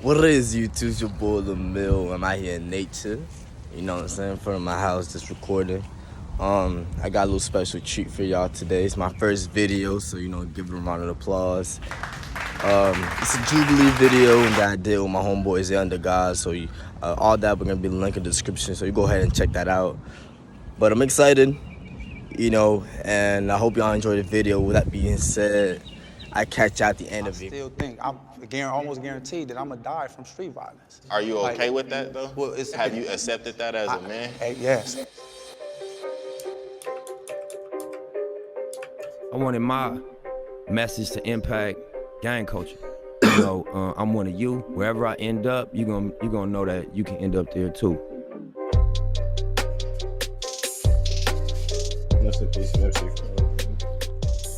What is YouTube? Your boy Lil Mill. I'm out here in nature. You know what I'm saying? In front of my house, just recording. I got a little special treat for y'all today. It's my first video, so give it a round of applause. It's a Jubilee video that I did with my homeboys, the Under Guys. So all that we're gonna be linked in the description. So you go ahead and check that out. But I'm excited, and I hope y'all enjoy the video. With that being said, I catch you at the end of it. I still think I'm almost guaranteed that I'm gonna die from street violence. Are you okay with that though? Well, Have you accepted that as a man? Yes. I wanted my message to impact gang culture. I'm one of you. Wherever I end up, you gonna know that you can end up there too.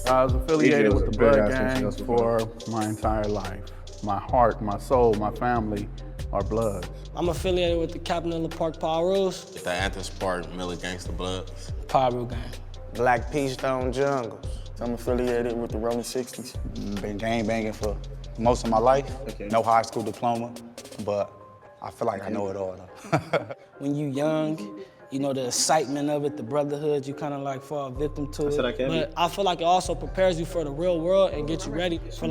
I was affiliated with the Blood Gang for my entire life. My heart, my soul, my family are Bloods. I'm affiliated with the Captain Park Power Rules. The Anthony Park Miller Gangster Bloods. Power Rule Gang. Black Peachstone Jungles. I'm affiliated with the Rolling 60s. Been gang banging for most of my life. Okay. No high school diploma, but I feel like I know it all though. When you young, the excitement of it, the brotherhood, you kind of like fall victim to it. But I feel like it also prepares you for the real world and gets you ready for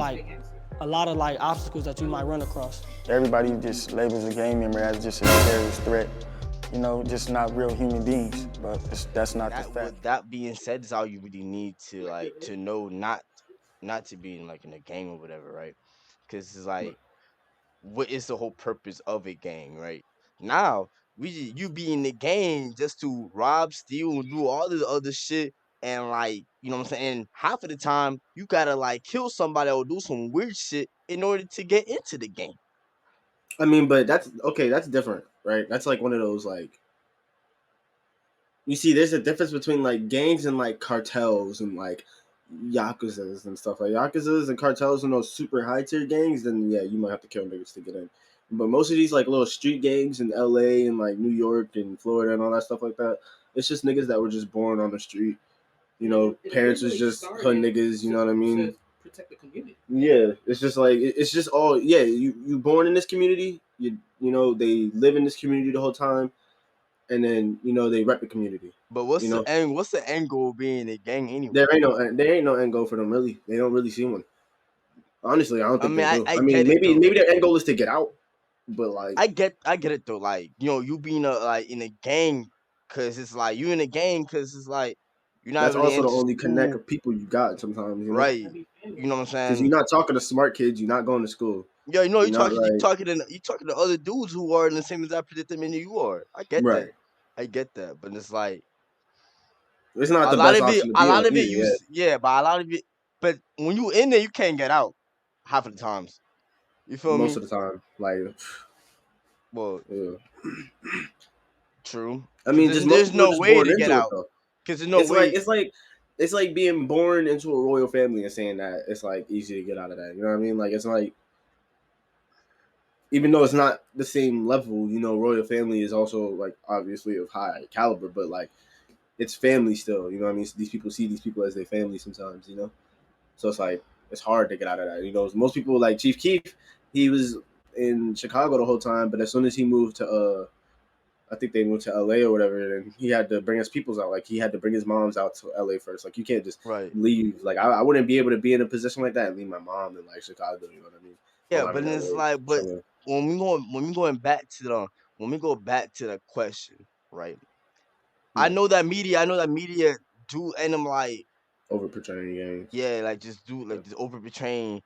a lot of obstacles that you might run across. Everybody just labels a gang member as just a terrorist threat. Just not real human beings, but that's not the fact. With that being said, is all you really need to to know not to be in a gang or whatever, right? Because it's what is the whole purpose of a gang, right? Now you be in the gang just to rob, steal, and do all this other shit, and you know what I'm saying. And half of the time you gotta kill somebody or do some weird shit in order to get into the gang. I mean, but that's okay. That's different, right? That's one of those you see, there's a difference between gangs and cartels and yakuzas and stuff. Yakuzas and cartels and those super high tier gangs, then yeah, you might have to kill niggas to get in. But most of these little street gangs in LA and New York and Florida and all that stuff like that, it's just niggas that were just born on the street. Parents was just hood niggas. You know what I mean? Protect the community. Yeah, it's just it's just all you born in this community. They live in this community the whole time, and then they rep the community. But what's the end goal of being a gang anyway? There ain't no end goal for them really. They don't really see one. Honestly, I don't think they do. I mean, maybe their end goal is to get out, but I get it though. You being in a gang, cause it's you in a gang, cause it's you're not. That's really also the only school. connect of people you got sometimes. Right. You know what I'm saying? Because you're not talking to smart kids. You're not going to school. Yeah, you're talking to other dudes who are in the same exact predicament you are. I get that. I get that, but it's it's not the best option. A lot of it, but a lot of it. But when you in there, you can't get out half of the times. You feel me? Most of the time, well, yeah. True. I mean, there's no way to get out. Because there's no way. It's like being born into a royal family and saying that it's easy to get out of that. You know what I mean? It's even though it's not the same level, royal family is also obviously of high caliber, but it's family still. You know what I mean? So these people see these people as their family sometimes. So it's it's hard to get out of that. Most people Chief Keef, he was in Chicago the whole time, but as soon as he moved to I think they moved to LA or whatever, and he had to bring his peoples out. He had to bring his moms out to LA first. You can't just leave. I wouldn't be able to be in a position like that and leave my mom in Chicago. You know what I mean? Yeah, but it's but when we go back to the question, right? Yeah. I know that media do end them over portraying games. Yeah, just over portraying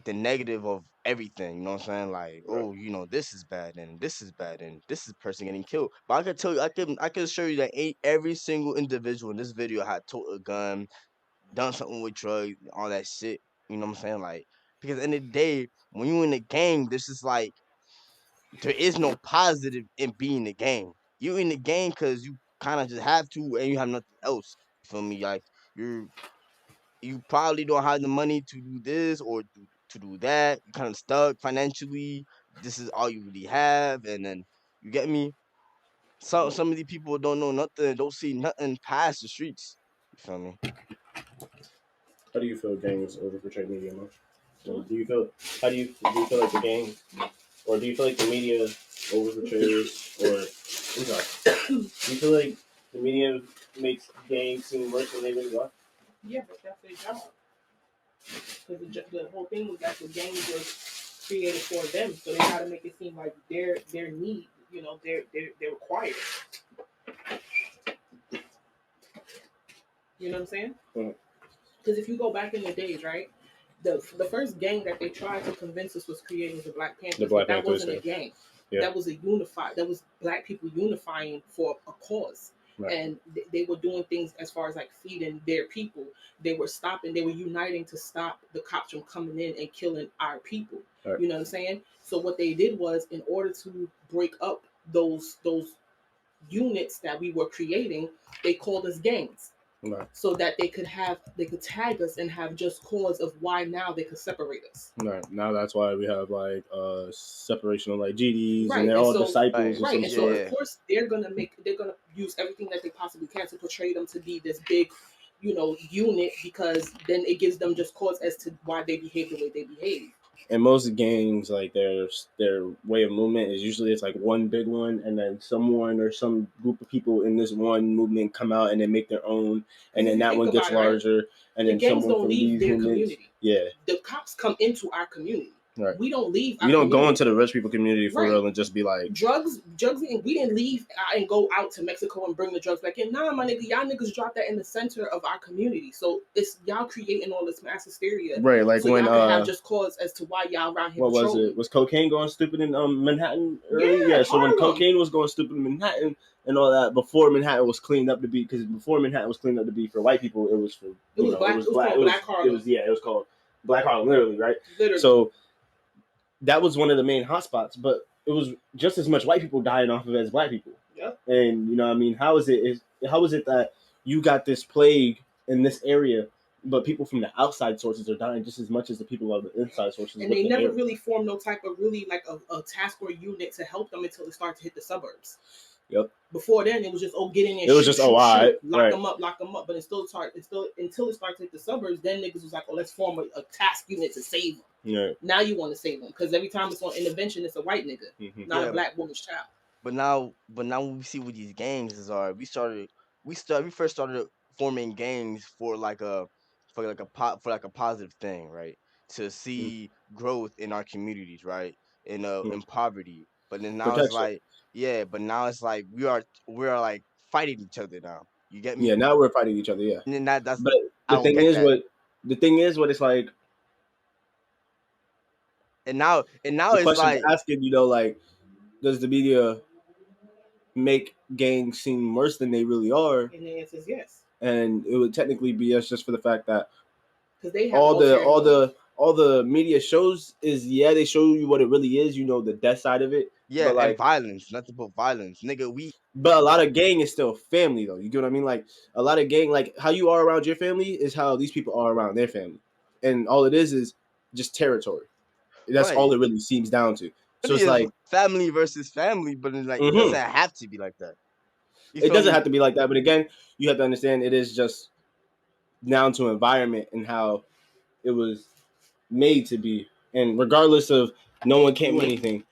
the negative of everything, you know what I'm saying? Oh, this is bad and this is bad and this is person getting killed. But I could tell you, I can show you that every single individual in this video had told a gun, done something with drugs, all that shit. You know what I'm saying? Because at the end of the day, when you in the gang, this is there is no positive in being in the gang. You in the gang because you kind of just have to, and you have nothing else. You feel me? You probably don't have the money to do this or to do that. You're kind of stuck financially. This is all you really have, and then you get me. Some of these people don't know nothing, don't see nothing past the streets. You feel me? How do you feel gangs over portray media, man? So do you feel? How do you feel like the gang, or do you feel like the media overportrays, or I'm sorry, do you feel like the media makes gangs seem worse than they really are? Yeah, but that's their job. Because the whole thing was that the gang was created for them, so they gotta make it seem like their need, they're required. You know what I'm saying? Because if you go back in the days, right, the first gang that they tried to convince us was creating the Black Panthers, but that wasn't a gang. Yeah. That was that was Black people unifying for a cause. Right. And they were doing things as far as like feeding their people. They were uniting to stop the cops from coming in and killing our people. Right. You know what I'm saying? So what they did was, in order to break up those units that we were creating, they called us gangs. Right. So that they could tag us and have just cause of why now they could separate us. Right. Now that's why we have like separation of like GDs, right. And they're all disciples. Right. And so of course they're gonna use everything that they possibly can to portray them to be this big, unit, because then it gives them just cause as to why they behave the way they behave. And most gangs, like their way of movement is usually it's like one big one, and then someone or some group of people in this one movement come out and they make their own, and then that one gets larger, right? And then gangs someone don't leave their community. Yeah, the cops come into our community. Right. We don't leave. We don't go into the rich people community for real and just be like drugs. We didn't leave and go out to Mexico and bring the drugs back in. Nah, my nigga, y'all niggas dropped that in the center of our community. So it's y'all creating all this mass hysteria. Right, like so when y'all can have just cause as to why y'all around here. What was it? Was cocaine going stupid in Manhattan early? Yeah. So when cocaine was going stupid in Manhattan and all that, before Manhattan was cleaned up to be, because before Manhattan was cleaned up to be for white people, it was for black. It was Black Harlem. It was called Black Harlem, literally, right? Literally. So that was one of the main hotspots, but it was just as much white people dying off of it as black people. Yeah. And you know what I mean? How is it that you got this plague in this area, but people from the outside sources are dying just as much as the people of the inside sources? And they never really formed no type of really like a task or unit to help them until it started to hit the suburbs. Yep. Before then, it was just get in there. It was just lock them up. But it still until it started to hit the suburbs. Then niggas was like, let's form a task unit to save them. Yeah. Now you want to save them because every time it's on intervention, it's a white nigga, not a black woman's child. But now when we see what these gangs are, we first started forming gangs for a positive thing, right? To see growth in our communities, right? In poverty. But then now it's like, yeah, but now it's like we are like fighting each other now. You get me? Yeah, now we're fighting each other, yeah. And then that's but the thing is what it's like. And now the it's like asking, like, does the media make gangs seem worse than they really are? And the answer is yes. And it would technically be yes, just for the fact that they have all the media shows is they show you what it really is, the death side of it. Yeah, but like violence, nothing but violence, nigga. But a lot of gang is still family though. You get what I mean? Like a lot of gang, like how you are around your family is how these people are around their family, and all it is just territory. That's all it really seems down to. So it's like family versus family, but it's like it doesn't have to be like that. It doesn't have to be like that, but again, you have to understand it is just down to environment and how it was made to be, and regardless of no one can't do anything.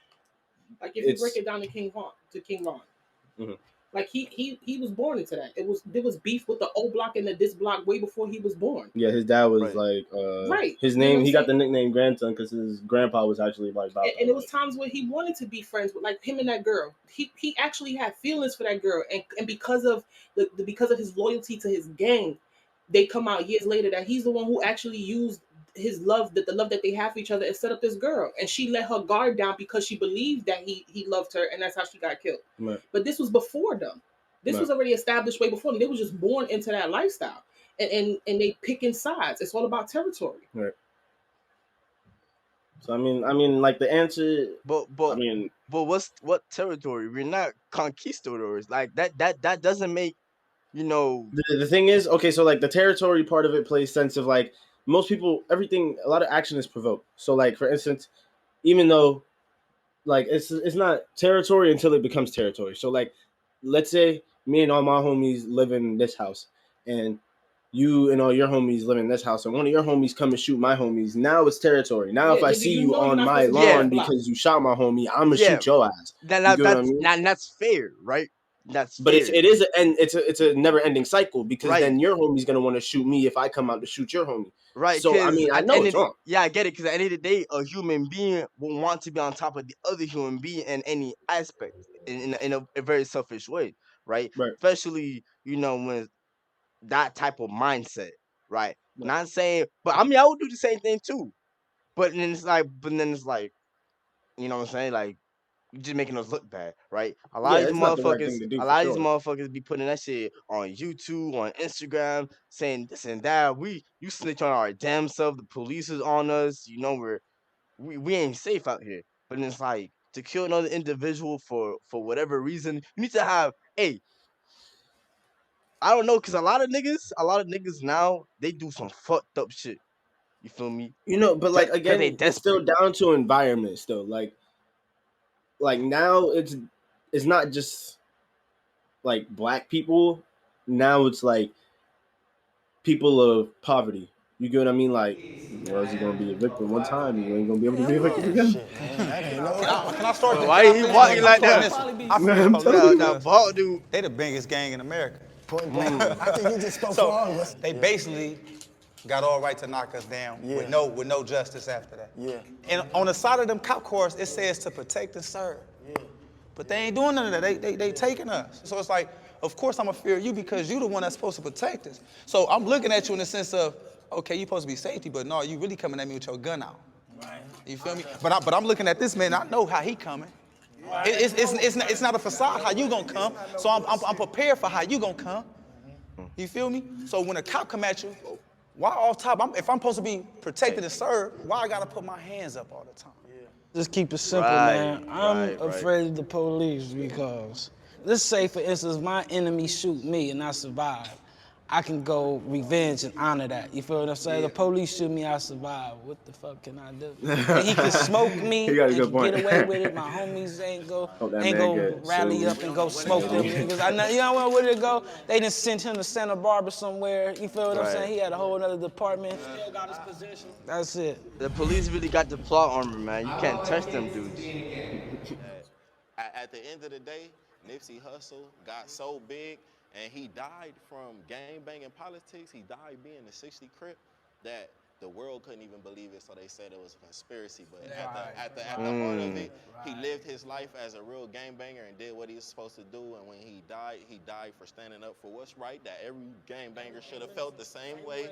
Like if you break it down to King Von, like he was born into that. There was beef with the O block and this block way before he was born. Yeah, his dad was his name. He got the nickname grandson because his grandpa was actually like. And it was times where he wanted to be friends with like him and that girl. He actually had feelings for that girl, and because of because of his loyalty to his gang, they come out years later that he's the one who actually used his love, the love that they have for each other, and set up this girl, and she let her guard down because she believed that he loved her, and that's how she got killed. Right. But this was before them. This was already established way before them. They was just born into that lifestyle, and they picking sides. It's all about territory. Right. So I mean, like the answer. But what territory? We're not conquistadors. Like that doesn't make. The thing is, okay, so like the territory part of it plays sense of like most people, a lot of action is provoked. So like for instance, even though like it's not territory until it becomes territory. So like let's say me and all my homies live in this house and you and all your homies live in this house, and one of your homies come and shoot my homies. Now it's territory. Now if I see you on my lawn because you shot my homie, I'm gonna shoot your ass. You get what I mean? That's fair, right? That's But fair. it's a never ending cycle because then your homie's gonna want to shoot me if I come out to shoot your homie. Right, So I mean, I know it's wrong. Yeah, I get it. Because at the end of the day, a human being will want to be on top of the other human being in any aspect, in a very selfish way, right? Right. Especially when that type of mindset, right? Not saying, but I mean, I would do the same thing too. But then it's like, you know what I'm saying? Like, you just making us look bad, right? A lot Yeah, of these it's not the right thing motherfuckers, to do a for lot of these sure. motherfuckers be putting that shit on YouTube, on Instagram, saying this and that. You snitch on our damn self. The police is on us. We ain't safe out here. But it's like to kill another individual for whatever reason, you need to have. Hey, I don't know, cause a lot of niggas now they do some fucked up shit. You feel me? But like Cause they again, it's desperate. still down to environment. Still, like now it's not just like black people. Now it's like people of poverty. You get what I mean? Like, is he gonna be a victim one time? You ain't gonna be able to be a victim again. Can I start? Why he walking like that? That bald dude. They the biggest gang in America. Point blank. I think he just spoke for all of us. They basically got all right to knock us down with no justice after that. Yeah. And on the side of them cop cars, it says to protect and serve. Yeah. But they ain't doing none of that. They taking us. So it's like, of course I'm gonna fear you because you the one that's supposed to protect us. So I'm looking at you in the sense of, okay, you supposed to be safety, but no, you really coming at me with your gun out. Right. You feel me? But I'm looking at this man. I know how he coming. It's not a facade how you gonna come. So I'm prepared for how you gonna come. You feel me? So when a cop come at you, why off top? If I'm supposed to be protected and served, why I gotta put my hands up all the time? Just keep it simple, man. I'm afraid of the police because, let's say for instance, my enemy shoot me and I survive. I can go revenge and honor that. You feel what I'm saying? The police shoot me, I survive. What the fuck can I do? And he can smoke me and get away with it. My homies ain't go rally up and go smoke them niggas. I know, you know where to go? They done sent him to Santa Barbara somewhere. You feel what I'm saying? He had a whole other department. Still got his position. That's it. The police really got the plot armor, man. You can't touch them dudes. At the end of the day, Nipsey Hussle got so big and he died from gang-banging politics. He died being a 60 Crip that the world couldn't even believe it, so they said it was a conspiracy. But at the heart of it, he lived his life as a real gangbanger and did what he was supposed to do. And when he died for standing up for what's right, that every gangbanger should have felt the same way.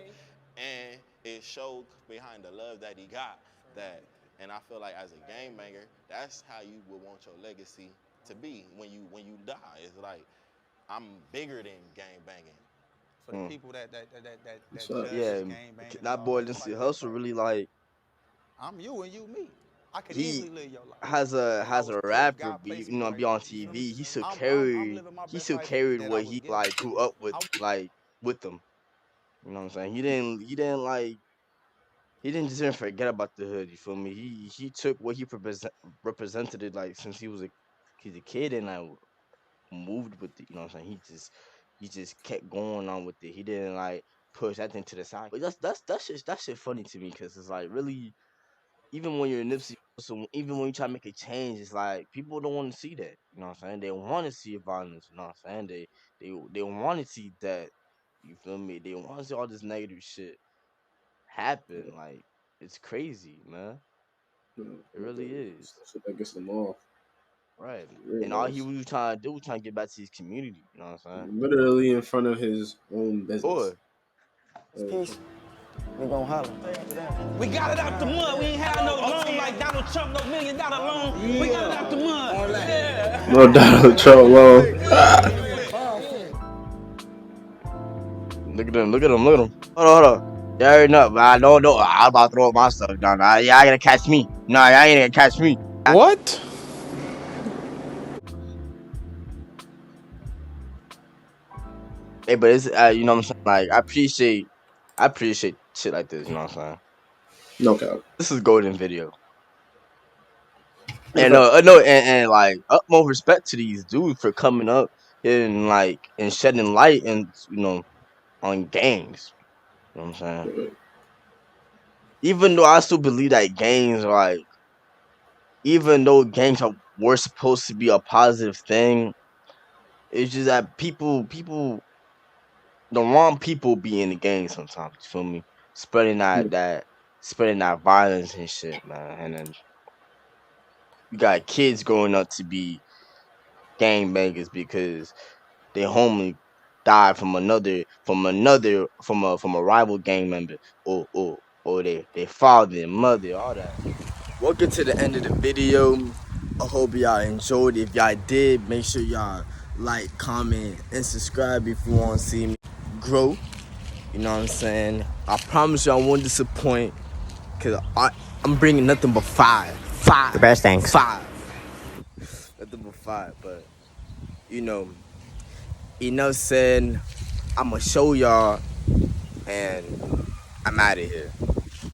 And it showed behind the love that he got that. And I feel like as a gangbanger, that's how you would want your legacy to be when you die. It's like, I'm bigger than gang banging. For the people that that boy Nipsey Hussle really like. I'm you and you me. I could He easily live your life. has a rapper be on TV. He still carried what he like grew up with with them. You know what I'm saying? He didn't just even forget about the hood. You feel me? He took what he represented it like since he's a kid and like moved with it. You know what I'm saying? He just kept going on with it. He didn't like push that thing to the side. But that shit funny to me because it's like really, even when you're Nipsey, so even when you try to make a change, it's like people don't want to see that. You know what I'm saying? They want to see violence. You know what I'm saying? They want to see that. You feel me? They want to see all this negative shit happen. Like it's crazy, man. It really is. Shit that gets them off. Right. And all he was trying to do was trying to get back to his community. You know what I'm saying? Literally in front of his own business. Boy. Peace. We gon' holler. We got it out the mud. We ain't had no loan like Donald Trump, no $1 million loan. We got it out the mud. Yeah. No Donald Trump loan. Look at him. Hold on. Yeah, already know, but I don't know. I'm about to throw my stuff down. Y'all gonna catch me. No, y'all ain't gonna catch me. What? Hey, but it's you know what I'm saying? Like I appreciate shit like this, you know what I'm saying? No cap. This is golden video. And and like utmost respect to these dudes for coming up and like and shedding light and on gangs. You know what I'm saying? Even though I still believe that gangs are like, even though gangs were supposed to be a positive thing, it's just that the wrong people be in the gang sometimes. You feel me? Spreading spreading that violence and shit, man. And then you got kids growing up to be gangbangers because their homie died from a rival gang member, or their father and mother, all that. Welcome to the end of the video. I hope y'all enjoyed. If y'all did, make sure y'all like, comment, and subscribe if you want to see me grow. You know what I'm saying? I promise you I won't disappoint, because I'm bringing nothing but fire. The best things. Fire. Nothing but fire. But, enough said. I'm going to show y'all, and I'm out of here.